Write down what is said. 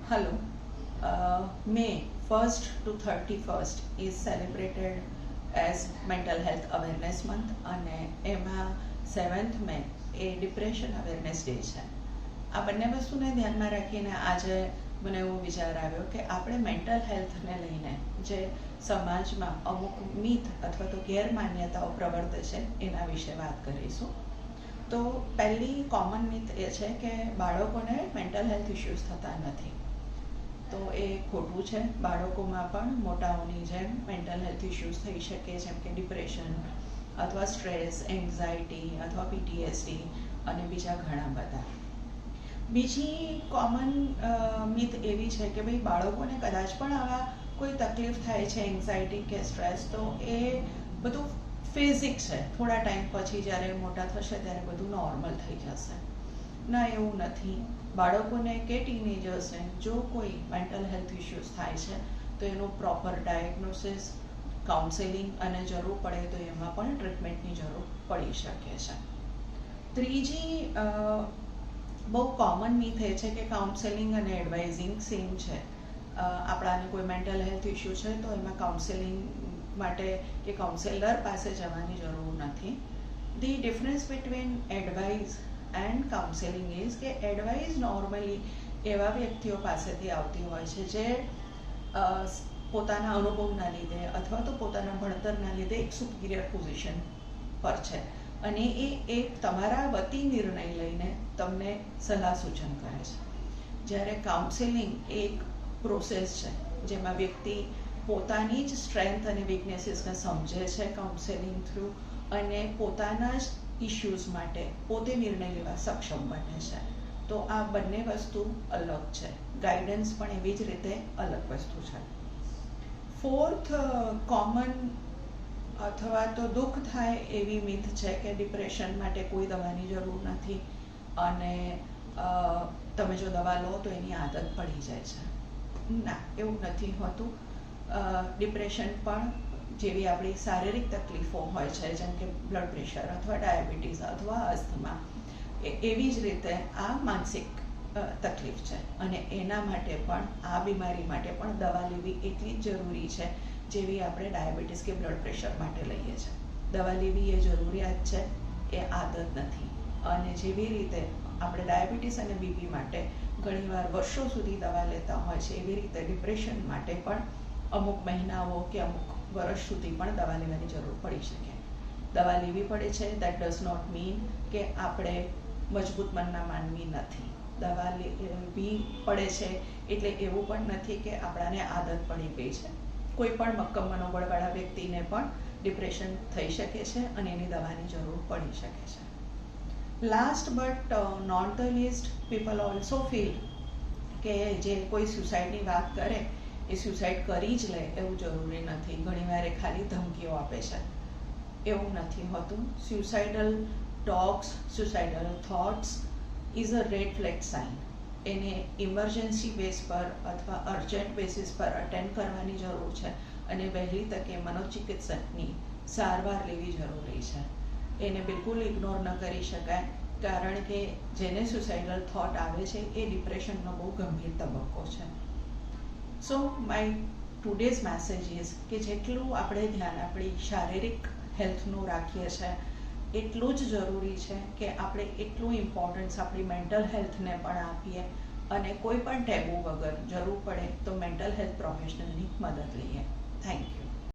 Hello. May 1st to 31st is celebrated as Mental Health Awareness Month અને એમાં 7th મે એ depression awareness day છે. આ બંને વસ્તુને ધ્યાનમાં રાખીને આજે મને એવો વિચાર આવ્યો કે આપણે મેન્ટલ હેલ્થને લઈને જે સમાજમાં અમુક મિથ અથવા તો ગેરમાન્યતાઓ પ્રવર્તે છે એના વિશે વાત કરીશું. તો પહેલી કોમન મિથ એ છે કે બાળકોને મેન્ટલ હેલ્થ ઇશ્યુઝ થતા નથી. તો એ ખોટું છે. બાળકોમાં પણ મોટાઓની જેમ મેન્ટલ હેલ્થ ઇશ્યુઝ થઈ શકે, જેમ કે ડિપ્રેશન અથવા સ્ટ્રેસ, એન્ઝાયટી અથવા પીટીએસડી અને બીજા ઘણા બધા. બીજી કોમન મિથ એવી છે કે ભાઈ બાળકોને કદાચ પણ આવા કોઈ તકલીફ થાય છે, એન્ઝાયટી કે સ્ટ્રેસ, તો એ બધું ફિઝિક છે. થોડા ટાઈમ પછી જ્યારે મોટા થશે ત્યારે બધું નોર્મલ થઈ જશે. ના, એવું નથી. બાળકોને કે ટીનેજર્સને જો કોઈ મેન્ટલ હેલ્થ ઇશ્યુઝ થાય છે તો એનું પ્રોપર ડાયગ્નોસિસ, કાઉન્સેલિંગ અને જરૂર પડે તો એમાં પણ ટ્રીટમેન્ટની જરૂર પડી શકે છે. ત્રીજી બહુ કોમન મિથ એ છે કે કાઉન્સેલિંગ અને એડવાઇઝિંગ સેમ છે. આપણાને કોઈ મેન્ટલ હેલ્થ ઇશ્યુ છે તો એમાં કાઉન્સેલિંગ માટે કે કાઉન્સેલર પાસે જવાની જરૂર નથી. The difference between advise and counselling is કે એડવાઇસ નોર્મલી એવા વ્યક્તિઓ પાસેથી આવતી હોય છે જે પોતાના અનુભવના લીધે અથવા તો પોતાના ભણતરના લીધે એક સુપિરિયર પોઝિશન પર છે અને એ તમારા વતી નિર્ણય લઈને તમને સલાહ સૂચન કરે છે. જ્યારે કાઉન્સેલિંગ એક પ્રોસેસ છે જેમાં વ્યક્તિ પોતાની જ સ્ટ્રેન્થ અને વીકનેસીસને સમજે છે કાઉન્સેલિંગ થ્રુ અને પોતાના જ ઇશ્યુઝ માટે પોતે નિર્ણય લેવા સક્ષમ બને છે. તો આ બંને વસ્તુ અલગ છે. ગાઈડન્સ પણ એવી જ રીતે અલગ વસ્તુ છે. ફોર્થ કોમન અથવા તો દુઃખ થાય એવી મિથ છે કે ડિપ્રેશન માટે કોઈ દવાની જરૂર નથી અને તમે જો દવા લો તો એની આદત પડી જાય છે. ના, એવું નથી હોતું. ડિપ્રેશન પણ જેવી આપણી શારીરિક તકલીફો હોય છે, જેમ કે બ્લડ પ્રેશર અથવા ડાયાબિટીસ અથવા અસ્થમા, એવી જ રીતે આ માનસિક તકલીફ છે અને એના માટે પણ, આ બીમારી માટે પણ દવા લેવી એટલી જ જરૂરી છે જેવી આપણે ડાયાબિટીસ કે બ્લડ પ્રેશર માટે લઈએ છીએ. દવા લેવી એ જરૂરિયાત છે, એ આદત નથી. અને જેવી રીતે આપણે ડાયાબિટીસ અને બીપી માટે ઘણીવાર વર્ષો સુધી દવા લેતા હોય છે, એવી રીતે ડિપ્રેશન માટે પણ અમુક મહિનાઓ કે અમુક વર્ષ સુધી પણ દવા લેવાની જરૂર પડી શકે. દવા લેવી પડે છે, દેટ ડઝ નોટ મીન કે આપણે મજબૂત મનના માનવી નથી. દવા લેવી પડે છે એટલે એવું પણ નથી કે આપણાને આદત પડી ગઈ છે. કોઈ પણ મક્કમ મનોબળવાળા વ્યક્તિને પણ ડિપ્રેશન થઈ શકે છે અને એની દવાની જરૂર પડી શકે છે. Last but not the least, people also feel કે જે કોઈ સુસાઇડની વાત કરે એ સુસાઇડ કરી જ લે એવું જરૂરી નથી. ઘણીવાર એ ખાલી ધમકીઓ આપે છે. એવું નથી હોતું. Suicidal talks, suicidal thoughts is a red flag sign. એને ઇમરજન્સી બેઝ પર અથવા અર્જન્ટ બેસિસ પર અટેન્ડ કરવાની જરૂર છે અને વહેલી તકે મનોચિકિત્સકની સારવાર લેવી જરૂરી છે. એને બિલકુલ ઇગ્નોર ન કરી શકાય, કારણ કે જેને સુસાઇડલ થોટ આવે છે એ ડિપ્રેશનનો બહુ ગંભીર તબક્કો છે. સો માય ટુડેઝ મેસેજ ઇઝ કે જેટલું આપણે ધ્યાન આપણી શારીરિક હેલ્થનું રાખીએ છીએ એટલું જ જરૂરી છે કે આપણે એટલું ઇમ્પોર્ટન્સ આપણી મેન્ટલ હેલ્થને પણ આપીએ અને કોઈ પણ ટેબુ વગર જરૂર પડે તો મેન્ટલ હેલ્થ પ્રોફેશનલની મદદ લઈએ. Thank you.